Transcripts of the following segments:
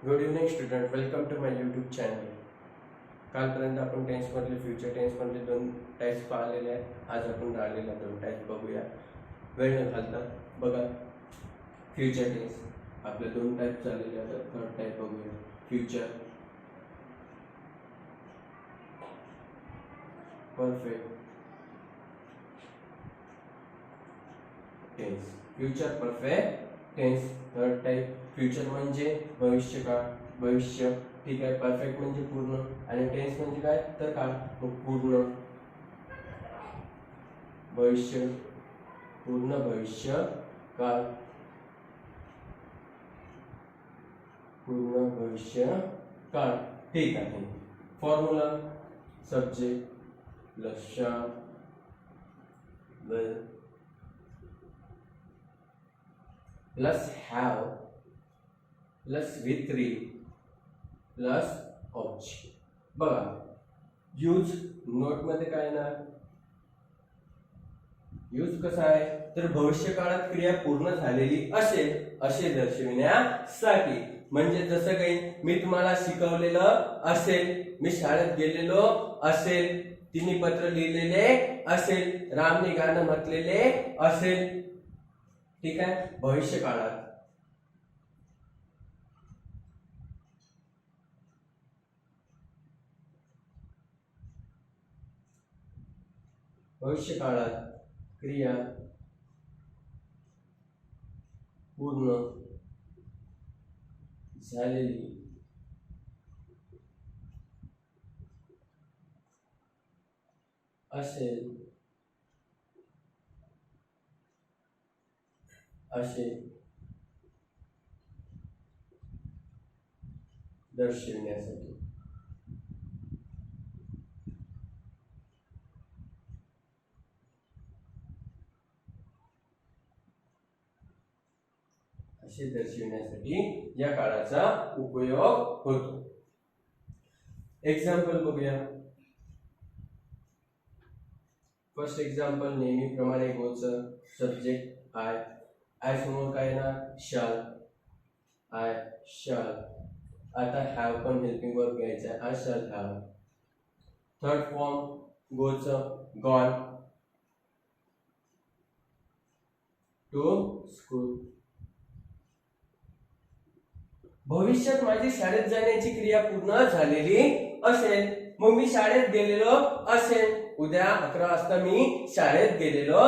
Good evening student, welcome to my YouTube channel. कालपर्यंत आपण टेन्समधले future टेन्समधले 2 types पाहिलेले आहेत. आज आपण राहिलेल्या 2 टाइप्स बघूया. वेळ न घालता बघा. फ्युचर टेन्स आपले 2 टाइप झालेले आहेत. थर्ड टाइप बघूया. Future perfect tense. Future perfect tense third type. Future म्हणजे भविष्यकाळ, भविष्य. ठीक आहे. परफेक्ट म्हणजे पूर्ण आणि टेन्स म्हणजे काय तर काळ. मग पूर्ण भविष्य, पूर्ण भविष्य काळ, पूर्ण भविष्य काळ. ठीक आहे. Formula subject plus shall will plus have plus V3 plus object. बघा यूज नोट मध्ये काय ना, यूज कसा आहे तर भविष्य काळात क्रिया पूर्ण झालेली असेल असे दर्शविण्यासाठी. म्हणजे जसं काही मी तुम्हाला शिकवलेलं असेल, मी शाळेत गेलेलो असेल, तिने पत्र लिहिलेले असेल, रामने गाणं म्हटलेले असेल. ठीक आहे. भविष्य काळात भविष्य काळात क्रिया पूर्ण झालेली असेल असे दर्शविण्यासाठी. असे दर्शविण्यासाठी या काळाचा उपयोग होतो. एक्झाम्पल बघूया. फर्स्ट एक्झाम्पल नेहमीप्रमाणे गोच सब्जेक्ट आय. आय समोर काय ना शाल, आय शाल. आता हॅव पण हेल्पिंग वर्ब घ्यायचा आहे. I shall have. Third form गोच गॉन टू स्कूल. भविष्यात माझी शाळेत जाण्याची क्रिया पूर्ण झालेली असेल. मग मी शाळेत गेलेलो असेल. उद्या 11 वाजता मी शाळेत गेलेलो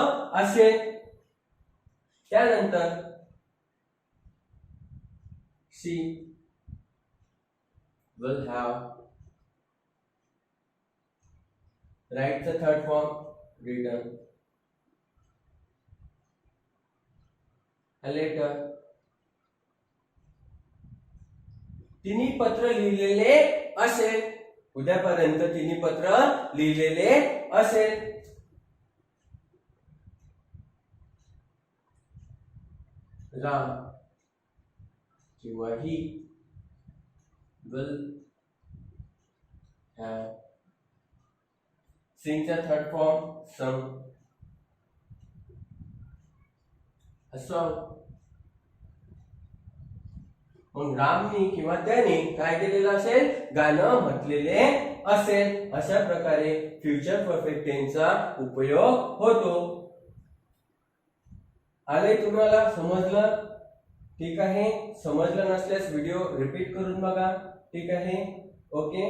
असेल. त्यानंतर शी will have. Write the third form, written. A letter. तिने पत्र लिहिलेले असेल. उद्यापर्यंत तिने पत्र लिहिलेले असेल. राम किंवा ही will have. Sing the third form, sung. A song. मग रामनी किंवा त्याने काय केलेलं असेल गाणं म्हटलेले असेल. अशा प्रकारे फ्युचर परफेक्ट टेन्सचा उपयोग होतो. आले तुम्हाला समजलं? ठीक आहे. समजलं नसल्यास व्हिडिओ रिपीट करून बघा. ठीक आहे. ओके.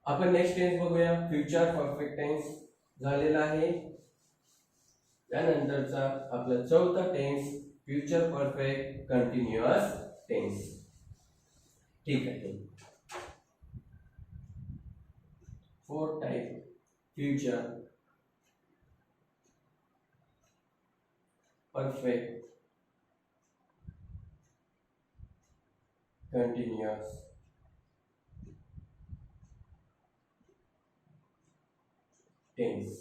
आपण नेक्स्ट टेन्स बघूया. फ्युचर परफेक्ट टेन्स झालेला आहे. त्यानंतरचा आपला चौथा tense future perfect continuous tense. ठीक आहे. 4 type future perfect continuous tense.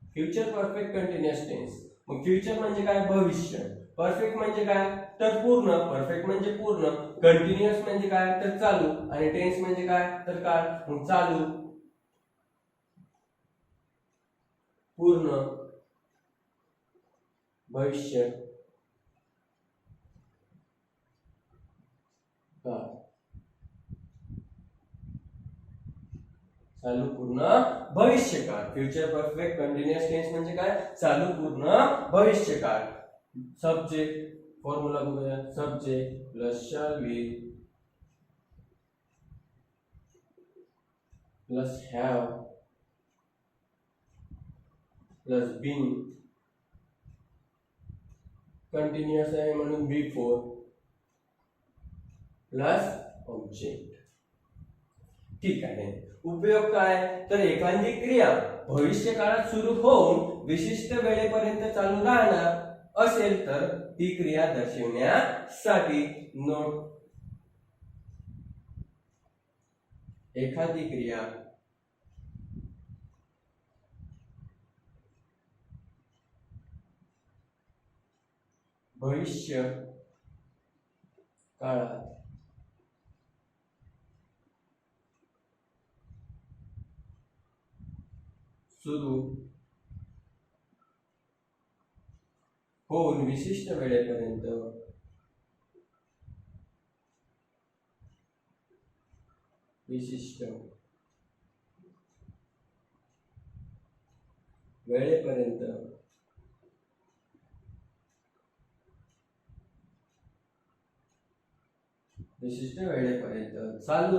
Future perfect continuous tense. मग फ्युचर म्हणजे काय भविष्य, परफेक्ट म्हणजे काय तर पूर्ण, परफेक्ट म्हणजे पूर्ण, कंटिन्युअस म्हणजे काय तर चालू आणि टेन्स म्हणजे काय तर काळ. मग चालू, पूर्ण, भविष्य, काळ, चालू पूर्ण भविष्यकाळ. फ्युचर परफेक्ट कंटिन्युअस टेन्स म्हणजे काय? चालू पूर्ण भविष्यकाळ. सब्जेक्ट फॉर्म्युला बघूया. Subject plus shall will plus have plus been, continuous आहे म्हणून बिफोर प्लस ऑब्जेक्ट. ठीक आहे. उपयोग काय? तर एखादी क्रिया भविष्य काळात सुरू होऊन विशिष्ट वेळेपर्यंत चालू राहणार असेल तर ती क्रिया दर्शविण्यासाठी. नोट, एखादी क्रिया भविष्य काळात सुरू होऊन विशिष्ट वेळेपर्यंत चालू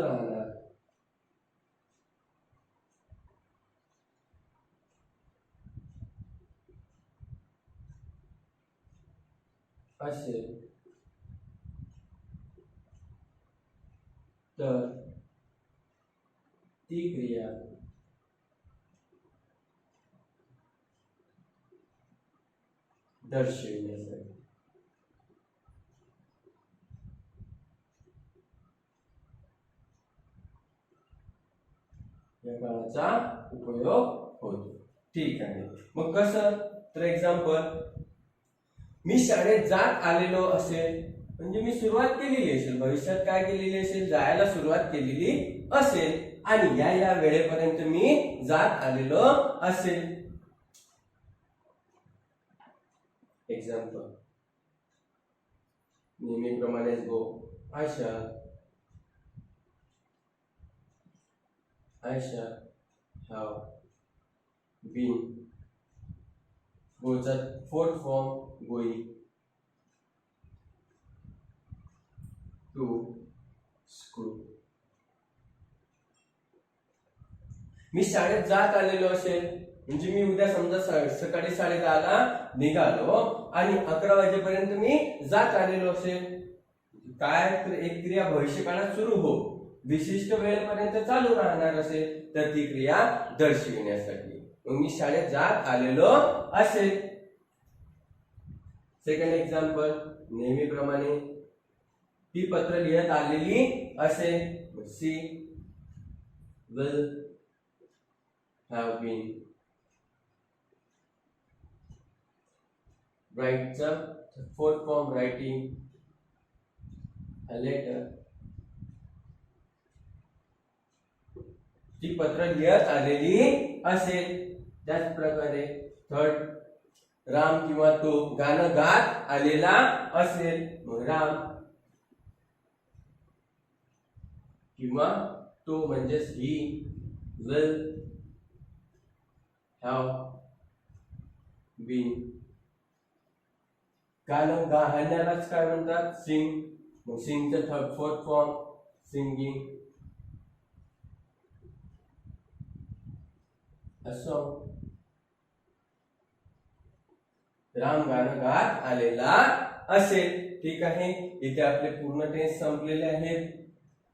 राहणार असेल तर ती क्रिया दर्शविण्यासाठी. या काळाचा उपयोग होतो. ठीक आहे. मग कसं? तर एक्झाम्पल, मी शाळेत जात आलेलो असेल म्हणजे मी सुरुवात केलेली असेल, भविष्यात काय केलेली असेल? जायला सुरुवात केलेली असेल आणि या वेळेपर्यंत मी जात आलेलो असेल. एक्झाम्पल, नेहमीप्रमाणेच गो. Aisha have been, goes at fourth form, going to school. मी शाळेत जात आलेलो असेल म्हणजे मी उद्या समजा सकाळी 10:30 निघालो आणि 11 वाजेपर्यंत मी जात आलेलो असेल. काय? तर एक क्रिया भविष्य काळात सुरू हो, विशिष्ट वेळेपर्यंत चालू राहणार असेल तर ती क्रिया दर्शविण्यासाठी. मग मी शाळेत जात आलेलो असेल. सेकंड एक्झाम्पल, नेहमीप्रमाणे ती पत्र लिहित आलेली असेल. सी विल हॅव बीन राईटचा fourth form, writing a letter. ती पत्र लिहित आलेली असेल. त्याच प्रकारे थर्ड, राम किंवा तो गाणं गात आलेला असेल. मग राम किंवा तो म्हणजेच ही विल हॅव बीन. गाणं गाण्यालाच काय म्हणतात? सिंग. मग सिंगचं थर्ड फोर्थ फॉर्म, सिंगिंग. असो, राम गाणं गात आलेला असेल. ठीक आहे. इथे आपले पूर्ण टेन्स संपलेले आहेत.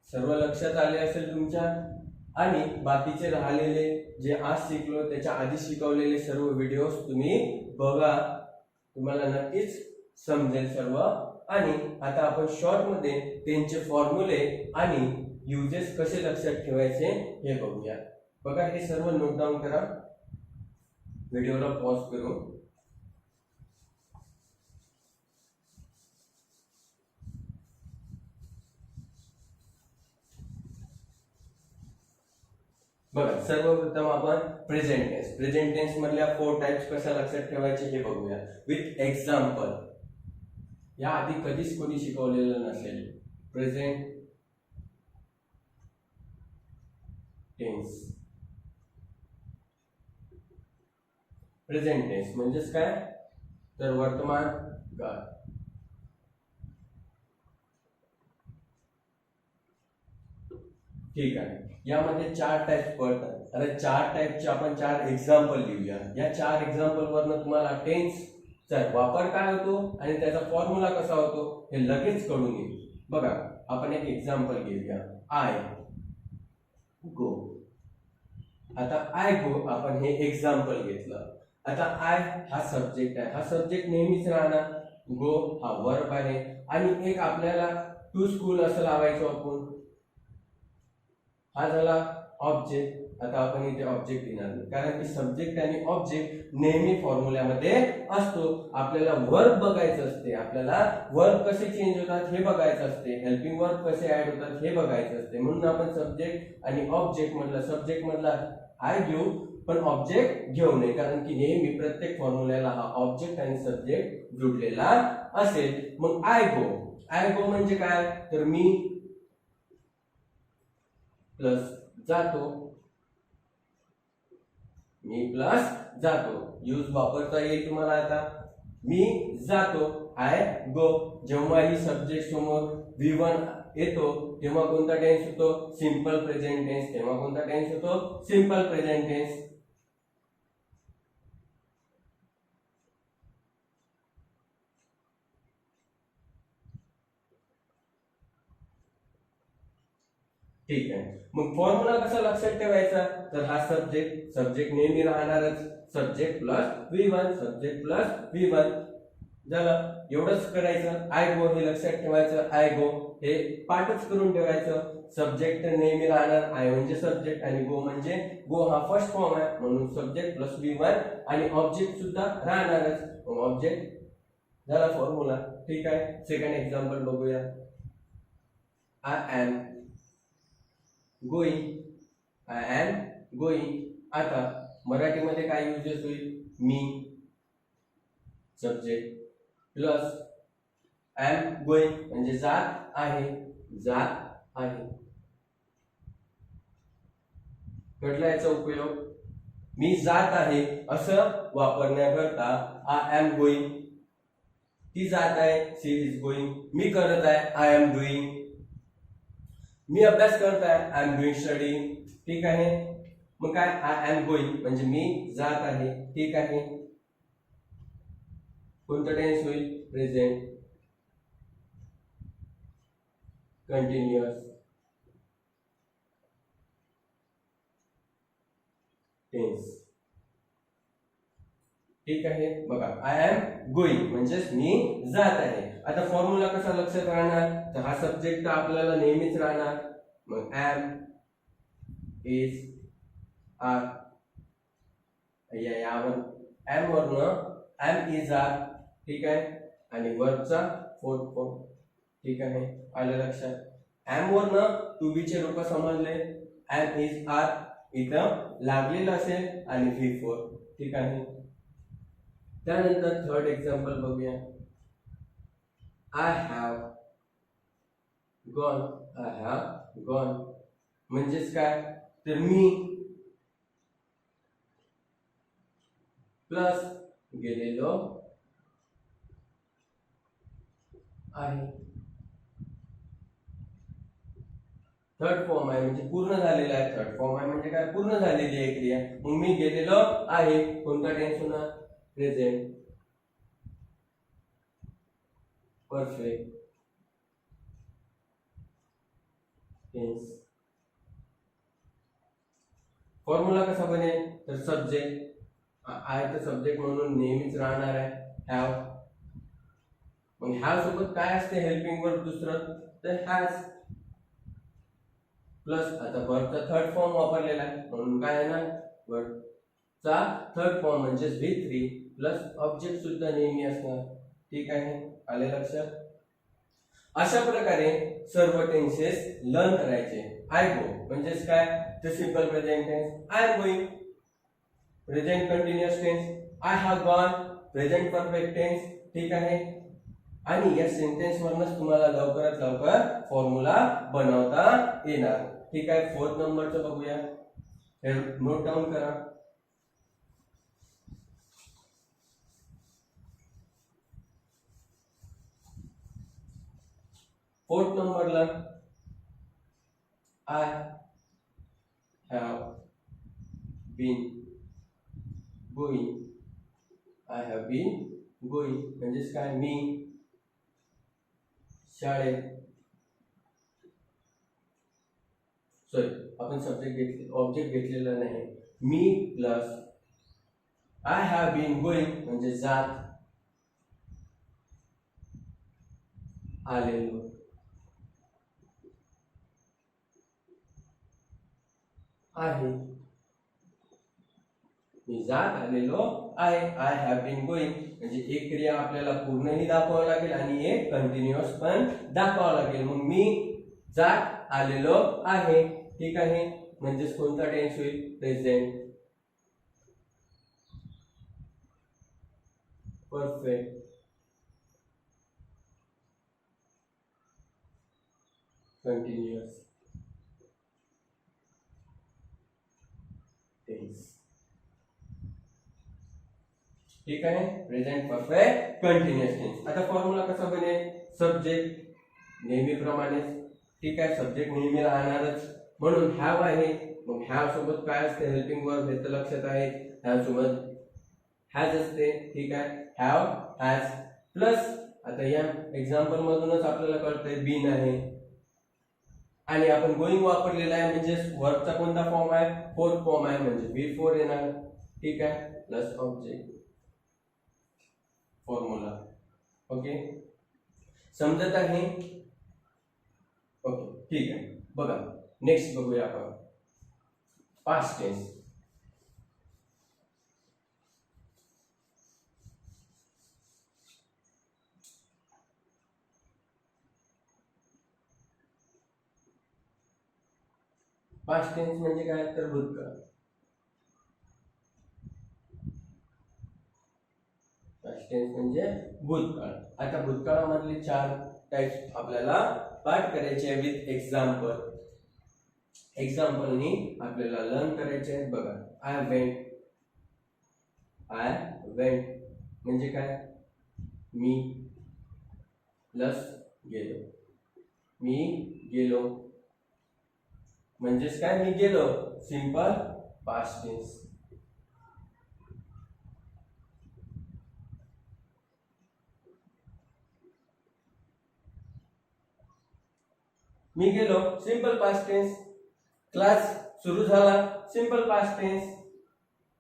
सर्व लक्षात आले असेल तुमच्या. आणि बाकीचे राहिलेले जे आज शिकलो त्याच्या आधी शिकवलेले सर्व व्हिडिओज तुम्ही बघा, तुम्हाला नक्कीच समजेल सर्व. आणि आता आपण शॉर्ट मध्ये त्यांचे फॉर्म्युले आणि युजेस कसे लक्षात ठेवायचे हे बघूया. बघा, हे सर्व नोट डाऊन करा व्हिडिओला पॉज करून. बघा, सर्वप्रथम आपण प्रेझेंट टेन्स मधल्या 4 टाइप्स कशा लक्षात ठेवायचे हे बघूया विथ एक्झाम्पल. या आधी कधीच कोणी शिकवलेलं नसेल. Present tense. प्रेझेंट टेन्स म्हणजेच काय तर वर्तमान काळ. ठीक आहे. यामध्ये 4 टाइप्स पडतात. आता 4 टाइपचे आपण 4 एक्झाम्पल लिहूया. या 4 एक्झाम्पल वरनं तुम्हाला टेन्सचा वापर काय होतो आणि त्याचा फॉर्म्युला कसा होतो हे लगेच कळून येईल. बघा आपण एक एक्झाम्पल घेऊया. आय गो. आता आय गो आपण हे एक्झाम्पल घेतलं. आता आय हा सब्जेक्ट आहे. हा सब्जेक्ट नेहमीच राहणार. गो हा वर्ब आहे आणि एक आपल्याला टू स्कूल असं लावायचो आपण. हा झाला ऑब्जेक्ट. आता आपण इथे ऑब्जेक्ट लिहिणार नाही कारण की सब्जेक्ट आणि ऑब्जेक्ट नेहमी फॉर्म्युल्यामध्ये असतो. आपल्याला वर्ब बघायचं असते. आपल्याला वर्ब कसे चेंज होतात हे बघायचं असते. हेल्पिंग वर्ब कसे ऍड होतात हे बघायचं असते. म्हणून आपण सब्जेक्ट आणि ऑब्जेक्ट मधला सब्जेक्ट मधला आय घेऊ पण ऑब्जेक्ट घेऊ नये कारण की नेहमी प्रत्येक फॉर्म्युल्याला हा ऑब्जेक्ट आणि सब्जेक्ट जुडलेला असेल. मग आय गो. आय गो म्हणजे काय तर मी प्लस जातो. मी प्लस जातो. यूज वापरता येईल तुम्हाला. आता मी जातो आय गो. जेव्हा ही सब्जेक्ट समोर V1 येतो तेव्हा कोणता टेन्स होतो सिंपल प्रेझेंट टेन्स. तेव्हा कोणता टेन्स होतो सिंपल प्रेझेंट टेन्स. ठीक आहे. मग फॉर्म्युला कसा लक्षात ठेवायचा तर हा सब्जेक्ट नेहमी राहणारच. Subject plus V1 subject plus V1 झालं. एवढंच करायचं. आय गो हे लक्षात ठेवायचं. आय गो हे पाठच करून ठेवायचं. सब्जेक्ट नेहमी राहणार. आय म्हणजे सब्जेक्ट आणि गो म्हणजे गो हा फर्स्ट फॉर्म आहे म्हणून सब्जेक्ट प्लस V1 आणि ऑब्जेक्ट सुद्धा राहणारच. ऑब्जेक्ट झाला फॉर्म्युला. ठीक आहे. सेकंड एक्झाम्पल बघूया. I am going. I am going. आता मराठीमध्ये काय युजेस होईल मी subject plus I am going म्हणजे जात आहे. जात आहे. कळला याचा उपयोग. मी जात आहे असं वापरण्याकरता आय एम गोइंग. ती जात आहे शी इज गोइंग. मी करत आहे आय एम डुईंग. मी अभ्यास करत आहे आय एम डुईंग स्टडी. ठीक आहे. मग काय आय एम गोइंग म्हणजे मी जात आहे. ठीक आहे. कोणतं टेन्स होईल प्रेझेंट कंटिन्युअस टेन्स. ठीक आहे. बघा आय एम गोइंग म्हणजेच मी जात आहे. आता फॉर्म्युला कसा लक्षात राहणार तर हा सब्जेक्ट आपल्याला नेहमीच राहणार. मग एम इज आर. यावर एम वरनं एम इज आर. ठीक आहे. आणि वर्बचा फोर्थ फॉर्म. ठीक आहे. आलं लक्षात. एम वरनं टू बी चे रूप समजले. एम इज आर इथं लागलेलं असेल आणि V4. ठीक आहे. त्यानंतर थर्ड एक्झाम्पल बघूया. I have gone. I have gone म्हणजेच काय तर मी प्लस गेलेलो आहे. थर्ड फॉर्म आहे म्हणजे पूर्ण झालेला आहे. थर्ड फॉर्म आहे म्हणजे काय पूर्ण झालेली आहे क्रिया. मग मी गेलेलो आहे. कोणता टेन्स होणार प्रेझेंट परफेक्ट टेन्स. फॉर्म्युला कसा बनेल तर सब्जेक्ट आहे तर सब्जेक्ट म्हणून नेहमीच राहणार आहे हॅव. मग हॅव सोबत काय असते हेल्पिंग वर्ब दुसरं तर हॅज प्लस आता वर्बचा थर्ड फॉर्म वापरलेला आहे म्हणून काय आहे ना वर्बचा थर्ड फॉर्म म्हणजे V3 प्लस ऑब्जेक्ट सुद्धा नेहमी असणार. ठीक आहे. आले लक्षात. अशा प्रकारे सर्व टेन्सेस लर्न करायचे. आय गो म्हणजेच काय तर simple present tense I am going. Present continuous tense I have gone. Present perfect tense. ठीक आहे. आणि या सेंटेन्स वरनच तुम्हाला लवकरात लवकर फॉर्म्युला बनवता येणार. ठीक आहे. फोर्थ नंबरचं बघूया. हे नोट डाऊन करा. फोर्थ नंबरला I have been going. I have been going म्हणजेच काय, मी शाळेत, सॉरी आपण सब्जेक्ट ऑब्जेक्ट घेतलेला नाही, मी plus I have been going म्हणजे जात आलेलो आहे. मी जात आलेलो आहे. आय हॅव बीन गोईंग म्हणजे एक क्रिया आपल्याला पूर्णही दाखवावं लागेल आणि एक कंटिन्युअस पण दाखवावं लागेल. मग मी जात आलेलो आहे. ठीक आहे, म्हणजेच कोणता टेन्स होईल, प्रेझेंट परफेक्ट कंटिन्युअस टेन्स. ठीक आहे, प्रेझेंट परफेक्ट कंटिन्युअस टेन्स. आता फॉर्म्युला कसा बनेल, सब्जेक्ट नेहमीप्रमाणे, ठीक आहे, सब्जेक्ट नेहमी राहणारच म्हणून हॅव आहे. मग हॅव सोबत काय असते, हेल्पिंग वर्ब, हे तर लक्षात आहे. हॅव सोबत हॅज असते. ठीक आहे, हॅव हॅज प्लस, आता या एक्झाम्पल मधूनच आपल्याला कळतंय बीन आहे आणि आपण गोइंग वापरलेला आहे म्हणजे वर्बचा कोणता फॉर्म आहे, फोर्थ फॉर्म आहे म्हणजे बी फोर येणार. ठीक आहे, प्लस ऑब्जेक्ट फॉर्म्युला. ओके, समजत आहे. ओके, ठीक आहे. बघा नेक्स्ट बघूया आपण पास्ट टेन्स. पास्ट टेन्स म्हणजे काय, तर भूतकाळ. पास्ट टेन्स म्हणजे भूतकाळ. आता भूतकाळामधले 4 टाइप्स आपल्याला पाठ करायचे विथ एक्झाम्पल. एक्झाम्पलनी आपल्याला लर्न करायचे आहेत. बघा, आय वेंट. आय वेंट म्हणजे काय, मी प्लस गेलो. मी गेलो म्हणजेच काय, मी गेलो, सिंपल पास्ट टेन्स. मी गेलो, सिंपल पास्ट टेन्स. क्लास सुरू झाला, सिंपल पास्ट टेन्स.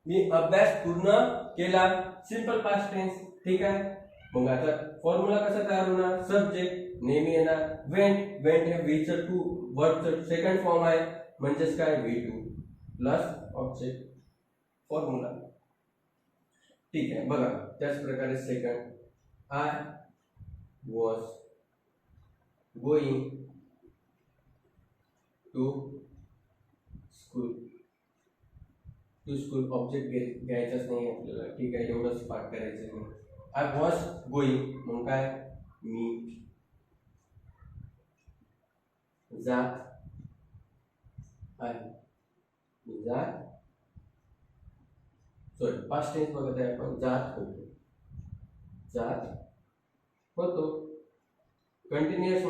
मी अभ्यास पूर्ण केला, सिंपल पास्ट टेन्स. ठीक आहे, मग आता फॉर्म्युला कसा तयार होणार, सब्जेक्ट नेहमी येणार, वेंट. वेंट हे वी चं टू वर्बचं सेकंड फॉर्म आहे म्हणजेच काय, V two plus object formula. ठीक आहे, बघा त्याच प्रकारे second, I was going to school. To school object घ्यायचाच नाही आपल्याला. ठीक आहे, एवढंच पाठ करायचं नाही. आय वॉज गोइंग मग काय, मी जात आहे. मी जात, सॉरी पास्ट टेन्स बघत आहे आपण, जात होतो. जात होतो. कंटिन्युअस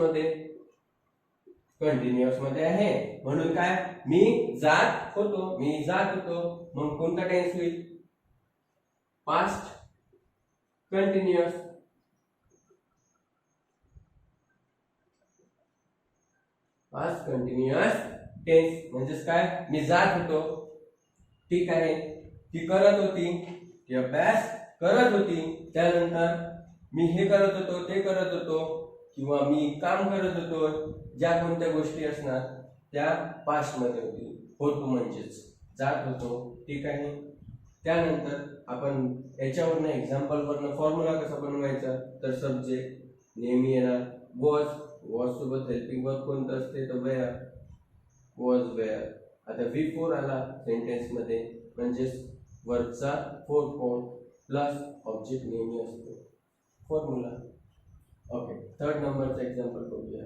मध्ये आहे म्हणून काय, मी जात होतो. मी जात होतो मग कोणता टेन्स होईल, past continuous. Past continuous tense म्हणजेच काय, मी जात होतो. ठीक आहे, ती करत होती, ती अभ्यास करत होती. त्यानंतर मी हे करत होतो, ते करत होतो, किंवा मी काम करत होतो. ज्या कोणत्या गोष्टी असणार त्या पास्ट मध्ये होतो म्हणजेच जात होतो. ठीक आहे, त्यानंतर आपण याच्यावरनं एक्झाम्पलवरनं फॉर्म्युला कसा बनवायचा, तर सब्जेक्ट नेहमी येणार, वॉज. वॉज सोबत हेल्पिंग वर्ब कोणतं असते, तर वेअर. Was were. आता वी फोर आला सेंटेन्स मध्ये म्हणजेच वर्बचा फोर्थ फॉर्म प्लस ऑब्जेक्ट नेहमी असतो, फॉर्म्युला. ओके, थर्ड नंबरचं एक्झाम्पल बघूया.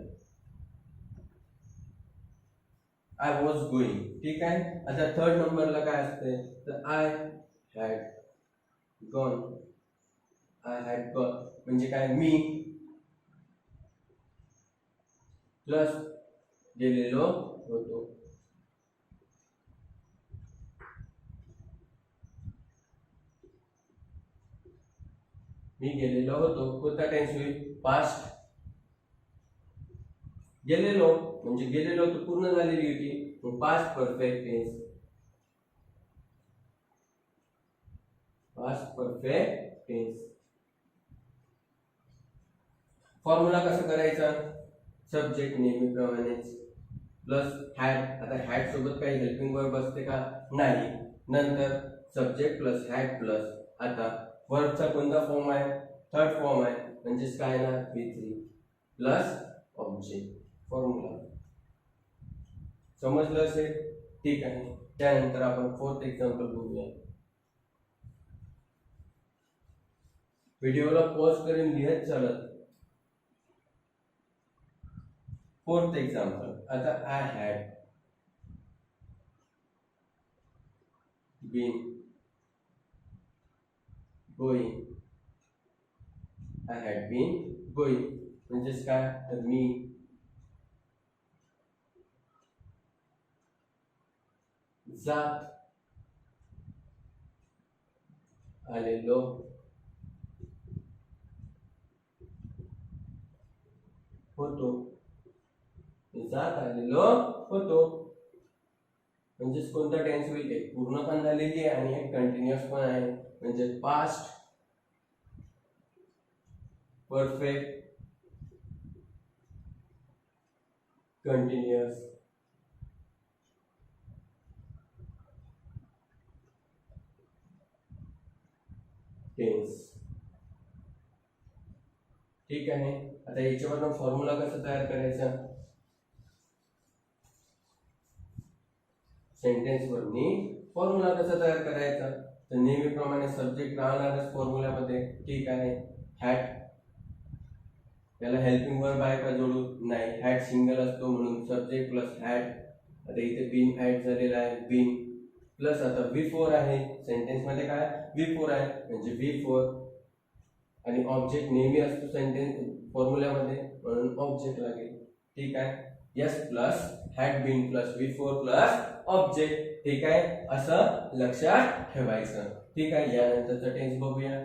I was going. ठीक आहे. आता थर्ड नंबरला काय असते तर I had gone. I had gone म्हणजे काय मी प्लस गेलेलो होतो. मी गेलेलो होतो. कोणता टेन्स होईल पास्ट. गेलेलो म्हणजे गेलेलो तर पूर्ण झालेली होती past perfect tense. Past perfect tense. Formula कसं करायचा सब्जेक्ट नेहमीप्रमाणेच प्लस हॅड. आता हॅड सोबत काही हेल्पिंग वर्ब असते का नाही. नंतर सब्जेक्ट प्लस हॅड प्लस आता वर्बचा कोणता फॉर्म आहे थर्ड फॉर्म आहे म्हणजेच काय ना V3 प्लस ऑब्जेक्ट. फॉर्म्युला समजलं असेल. ठीक आहे. त्यानंतर आपण फोर्थ एक्झाम्पल बघूया. व्हिडिओला पॉज करून लिहत चालत. Fourth example. आता I had been going. I had been going म्हणजेच काय तर मी जात आलेलो होतो. जात आलेलो होतो म्हणजेच कोणता टेन्स होईल एक पूर्ण पण झालेली आहे आणि एक कंटिन्युअस पण आहे म्हणजे पास्ट परफेक्ट कंटिन्युअस टेन्स. ठीक आहे. आता याच्यावरून फॉर्म्युला कसं तयार करायचा सेंटेन्स वरनी फॉर्म्युला कसा तयार करायचा तर नेहमीप्रमाणे सब्जेक्ट राहणारच फॉर्म्युल्यामध्ये. ठीक आहे. हॅड याला हेल्पिंग वर्ब आहे का जोडू नाही. हॅड सिंगल असतो म्हणून सब्जेक्ट प्लस हॅड. आता इथे बीन ऍड झालेला आहे बीन प्लस आता V4 आहे सेंटेन्स मध्ये काय V4 आहे म्हणजे V4 आणि ऑब्जेक्ट नेहमी असतो सेंटेन्स फॉर्म्युल्यामध्ये म्हणून ऑब्जेक्ट लागेल. ठीक आहे. S plus had been plus V4 plus object. ठीक आहे. असं लक्षात ठेवायचं. ठीक आहे. यानंतरचा टेन्स बघूया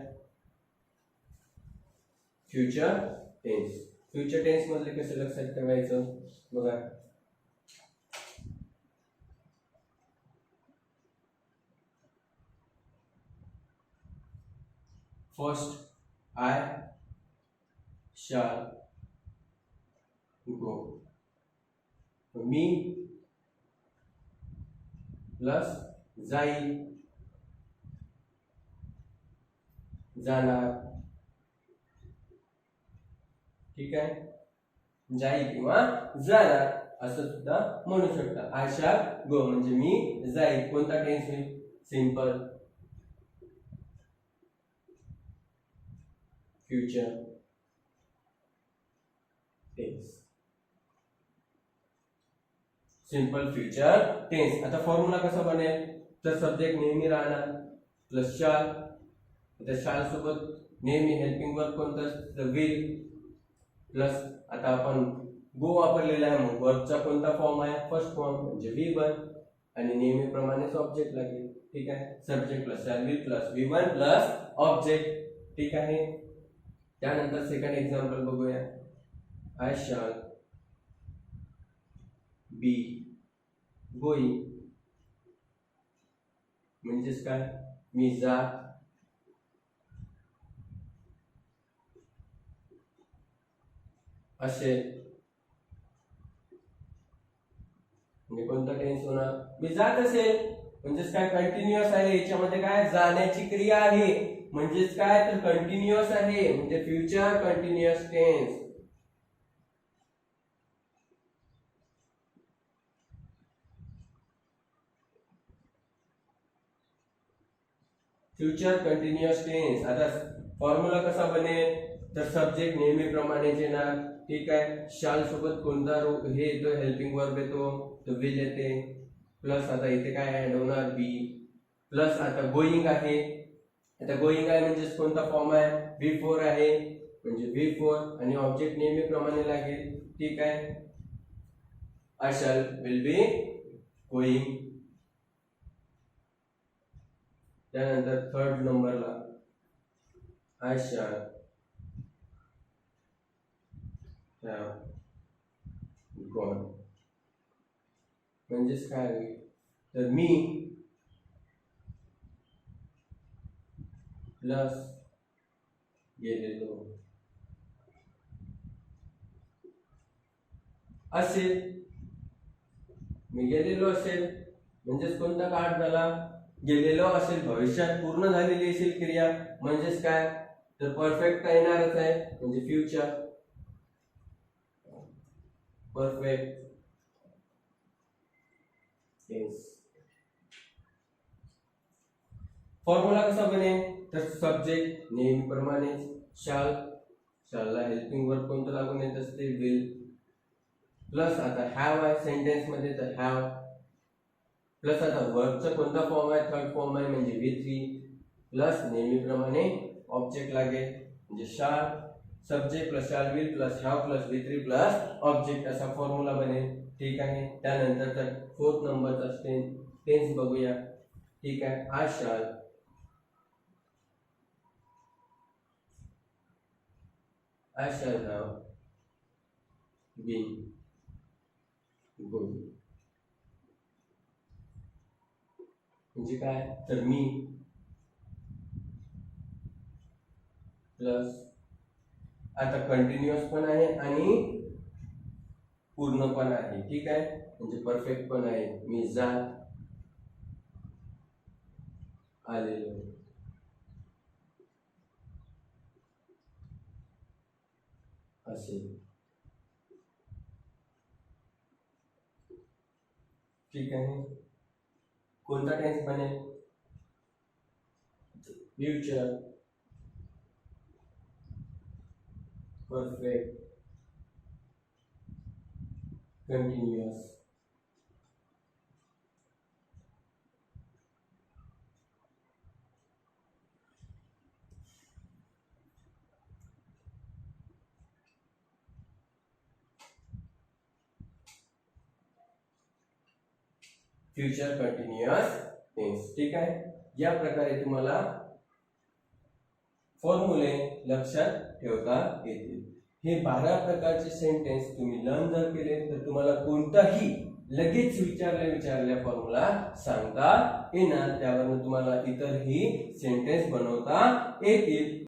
फ्युचर टेन्स. फ्युचर टेन्स मध्ये कसं लक्षात ठेवायचं बघा. फर्स्ट आय शाल गो. मी प्लस जाईल जाणार. ठीक आहे. जाईल किंवा जाणार असं सुद्धा म्हणू शकता. आय शाल गो म्हणजे मी जाईल. कोणता टेन्स होईल simple future tense. Simple future tense. आता फॉर्म्युला कसा बनेल तर सब्जेक्ट नेहमी राहणार प्लस शाल. आता शाल सोबत नेहमी हेल्पिंग वर्ब कोणतं विल प्लस आता आपण गो वापरलेला आहे मग वर्बचा कोणता फॉर्म आहे फर्स्ट फॉर्म म्हणजे V1 आणि नेहमीप्रमाणेच ऑब्जेक्ट लागेल. ठीक आहे. Subject plus shall will plus V1 plus object. ठीक आहे. त्यानंतर सेकंड एक्झाम्पल बघूया. आय शाल बी गोईंग म्हणजेच काय मी जात असेल. म्हणजे कोणता टेन्स होणार मी जात असेल म्हणजेच काय कंटिन्युअस आहे. याच्यामध्ये काय जाण्याची क्रिया आहे म्हणजेच काय तर कंटिन्युअस आहे म्हणजे future continuous tense. Future continuous tense. आता फॉर्म्युला कसा बनेल तर सब्जेक्ट नेहमीप्रमाणेच येणार ठीक आहे. शाल सोबत कोणता हे येतो, हेल्पिंग वर्ब येतो, तो विल येते. प्लस आता इथे काय ऍड होणार, बी. प्लस आता गोईंग आहे. आता गोईंग आहे म्हणजे कोणता फॉर्म आहे, V4 आहे, म्हणजे V4 आणि ऑब्जेक्ट नेहमीप्रमाणे लागेल. ठीक आहे. I shall will be going. त्यानंतर थर्ड नंबरला I shall have gone म्हणजेच काय होईल, तर मी प्लस गेलेलो असेल. मी गेलेलो असेल म्हणजेच कोणता काळ झाला, गेलेलो असेल, भविष्यात पूर्ण झालेली असेल क्रिया म्हणजेच काय, तर परफेक्ट येणारच आहे, म्हणजे फ्युचर परफेक्ट टेन्स. फॉर्म्युला कसा बनेल, तर सब्जेक्ट नेहमीप्रमाणेच शाल, शालला हेल्पिंग वर्ब कोणतं लागून येत असते, विल. प्लस आता हॅव आहे सेंटेन्स मध्ये, तर हॅव. प्लस आता वर्बचा कोणता फॉर्म आहे, थर्ड फॉर्म आहे, म्हणजे V3. प्लस नेहमीप्रमाणे ऑब्जेक्ट लागेल, म्हणजे शाल, subject plus shall will plus have plus V3 plus object, असा फॉर्म्युला बनेल. ठीक आहे. त्यानंतर तर फोर्थ नंबरचा टेन्स बघूया. ठीक आहे. आय शाल have been going. म्हणजे काय, तर मी प्लस आता कंटिन्युअस पण आहे आणि पूर्ण पण आहे. ठीक आहे. म्हणजे परफेक्ट पण आहे, मी जात आलेलो असेल. ठीक आहे. कोणता टेन्स बनेल, future perfect continuous. Future continuous tense. ठीक आहे. या प्रकारे तुम्हाला फॉर्म्युले लक्षात ठेवता येतील. हे 12 प्रकारचे सेंटेन्स तुम्ही लर्न जर केले तर तुम्हाला कोणताही लगेच विचारल्या फॉर्म्युला सांगता येणार, त्यावरून तुम्हाला इतरही सेंटेन्स बनवता येतील.